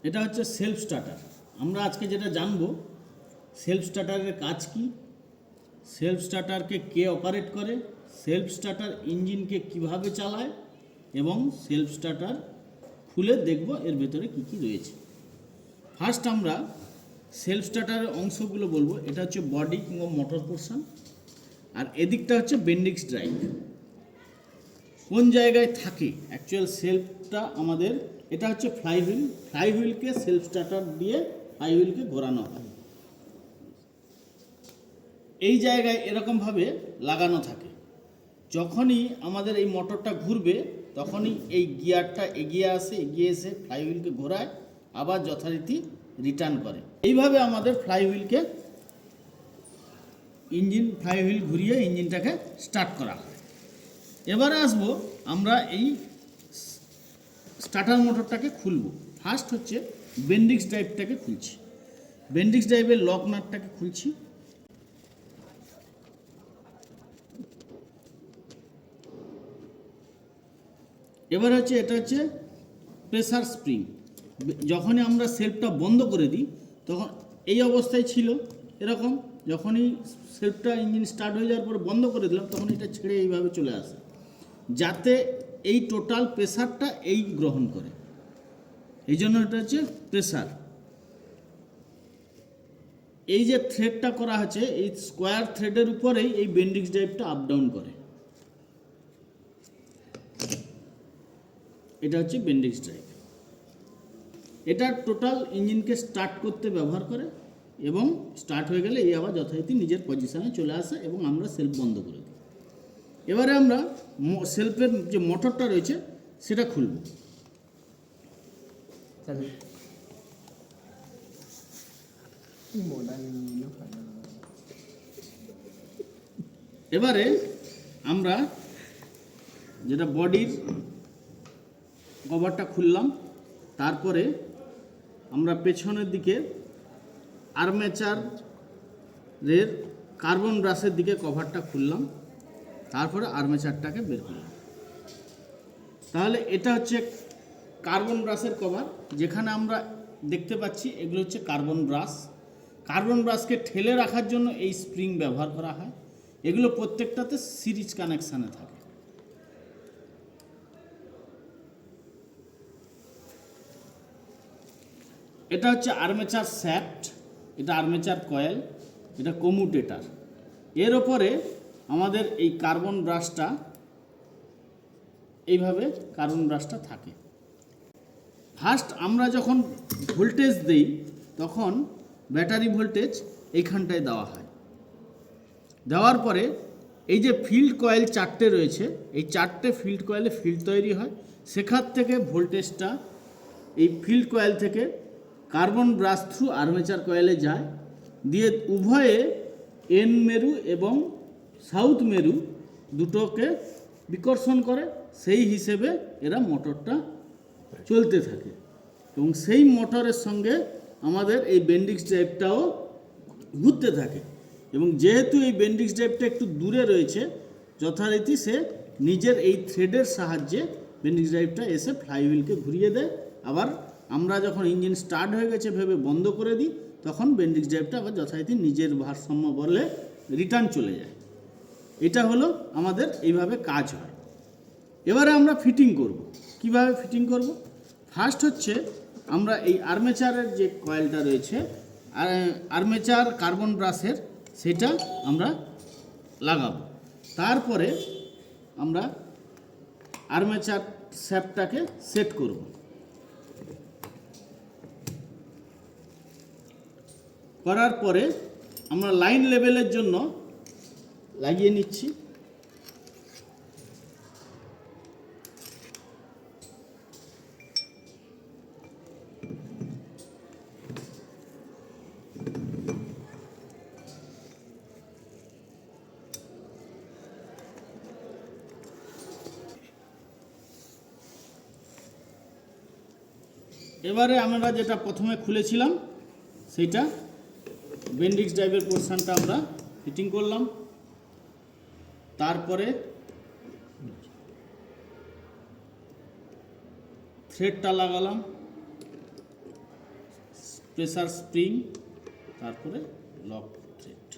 এটা হচ্ছে self starter. আমরা আজকে যেটা জানবো সেলফ স্টার্টারের কাজ কি, সেলফ স্টার্টারকে কে অপারেট করে, সেলফ স্টার্টার ইঞ্জিনকে কিভাবে চালায় এবং সেলফ স্টার্টার খুলে দেখব এর ভেতরে কি কি রয়েছে। ফার্স্ট আমরা সেলফ স্টার্টারের অংশগুলো বলবো। এটা হচ্ছে বডি কিংবা মোটর পোর্শন, আর এদিকটা হচ্ছে বেন্ডিক্স ড্রাইভ। কোন জায়গায় থাকে অ্যাকচুয়াল সেলফটা আমাদের, এটা হচ্ছে ফ্লাইহুইল। ফ্লাইহুইলকে সেলফ স্টার্টার দিয়ে ফ্লাইহুইলকে ঘোরানো হয়। এই জায়গায় এরকমভাবে লাগানো থাকে। যখনই আমাদের এই মোটরটা ঘুরবে তখনই এই গিয়ারটা এগিয়ে আসে, এগিয়ে এসে ফ্লাইহুইলকে ঘোরায়, আবার যথারীতি রিটার্ন করে। এইভাবে আমাদের ফ্লাইহুইলকে ফ্লাইহুইল ঘুরিয়ে ইঞ্জিনটাকে স্টার্ট করা হয়। এবারে আসবো আমরা এই স্টার্টার মোটরটাকে খুলব। ফার্স্ট হচ্ছে বেন্ডিক্স ড্রাইভটাকে খুলছি। বেন্ডিক্স ড্রাইভের লক নাটটাকে খুলছি। এবার হচ্ছে এটা হচ্ছে প্রেসার স্প্রিং। যখনই আমরা সেলফটা বন্ধ করে দিই তখন এই অবস্থায় ছিল এরকম, যখনই সেলফটা ইঞ্জিন স্টার্ট হয়ে যাওয়ার পর বন্ধ করে দিলাম তখন এটা ছেড়ে এইভাবে চলে আসে, যাতে এই টোটাল প্রেসারটা এই গ্রহণ করে। এই জন্য এটা হচ্ছে প্রেসার। এই যে থ্রেডটা করা হচ্ছে এই স্কোয়ার থ্রেডের উপরেই এই বেন্ডিক্স ড্রাইভটা আপ ডাউন করে। এটা হচ্ছে বেন্ডিক্স ড্রাইভ। এটা টোটাল ইঞ্জিনকে স্টার্ট করতে ব্যবহার করে এবং স্টার্ট হয়ে গেলে এই আবার যথারীতি নিজের পজিশনে চলে আসে এবং আমরা সেলফ বন্ধ করে দিই। এবারে আমরা সেলফের যে মোটরটা রয়েছে সেটা খুলব। এবারে আমরা যেটা বডির কভারটা খুললাম, তারপরে আমরা পেছনের দিকে আর্মেচারের কার্বন ব্রাশের দিকে কভারটা খুললাম, তারপরে আর্মেচারটাকে বের করলাম। তাহলে এটা হচ্ছে কার্বন ব্রাশের কভার। যেখানে আমরা দেখতে পাচ্ছি এগুলো হচ্ছে কার্বন ব্রাশ। কার্বন ব্রাশকে ঠেলে রাখার জন্য এই স্প্রিং ব্যবহার করা হয়। এগুলো প্রত্যেকটাতে সিরিজ কানেকশানে থাকে। এটা হচ্ছে আর্মেচার শ্যাফট, এটা আর্মেচার কয়েল, এটা কমিউটেটর। এর ওপরে আমাদের এই কার্বন ব্রাশটা, এইভাবে কার্বন ব্রাশটা থাকে। ফার্স্ট আমরা যখন ভোল্টেজ দিই তখন ব্যাটারি ভোল্টেজ এইখানটায় দেওয়া হয়। দেওয়ার পরে এই যে ফিল্ড কয়েল চারটে রয়েছে, এই চারটে ফিল্ড কয়েলে ফিল্ড তৈরি হয়। সেখান থেকে ভোল্টেজটা এই ফিল্ড কয়েল থেকে কার্বন ব্রাশ থ্রু আর্মেচার কয়েলে যায়, দিয়ে উভয়ে এন মেরু এবং সাউথ মেরু দুটোকে বিকর্ষণ করে। সেই হিসেবে এরা মোটরটা চলতে থাকে এবং সেই মোটরের সঙ্গে আমাদের এই বেন্ডিক্স ড্রাইভটাও ঘুরতে থাকে। এবং যেহেতু এই বেন্ডিক্স ড্রাইভটা একটু দূরে রয়েছে, যথারীতি সে নিজের এই থ্রেডের সাহায্যে বেন্ডিক্স ড্রাইভটা এসে ফ্লাইহুইলকে ঘুরিয়ে দেয়। আবার আমরা যখন ইঞ্জিন স্টার্ট হয়ে গেছে ভেবে বন্ধ করে দিই তখন বেন্ডিক্স ড্রাইভটা আবার যথারীতি নিজের ভারসাম্য বলে রিটার্ন চলে যায়। এটা হলো আমাদের এইভাবে কাজ হয়। এবারে আমরা ফিটিং করব। কিভাবে ফিটিং করব? ফার্স্ট হচ্ছে আমরা এই আর্মেচারের যে কয়েলটা রয়েছে, আর্মেচার কার্বন ব্রাশের, সেটা আমরা লাগাবো। তারপরে আমরা আর্মেচার শ্যাফটটাকে সেট করব। করার পরে আমরা লাইন লেভেলের জন্য লাগিয়ে নিচ্ছি। এবারে আমরা যেটা প্রথমে খুলেছিলাম সেইটা বেন্ডিক্স ড্রাইভের পোর্শনটা আমরা ফিটিং করলাম। তারপরে থ্রেডটা লাগালাম, প্রেসার স্প্রিং, তারপরে লক থ্রেড।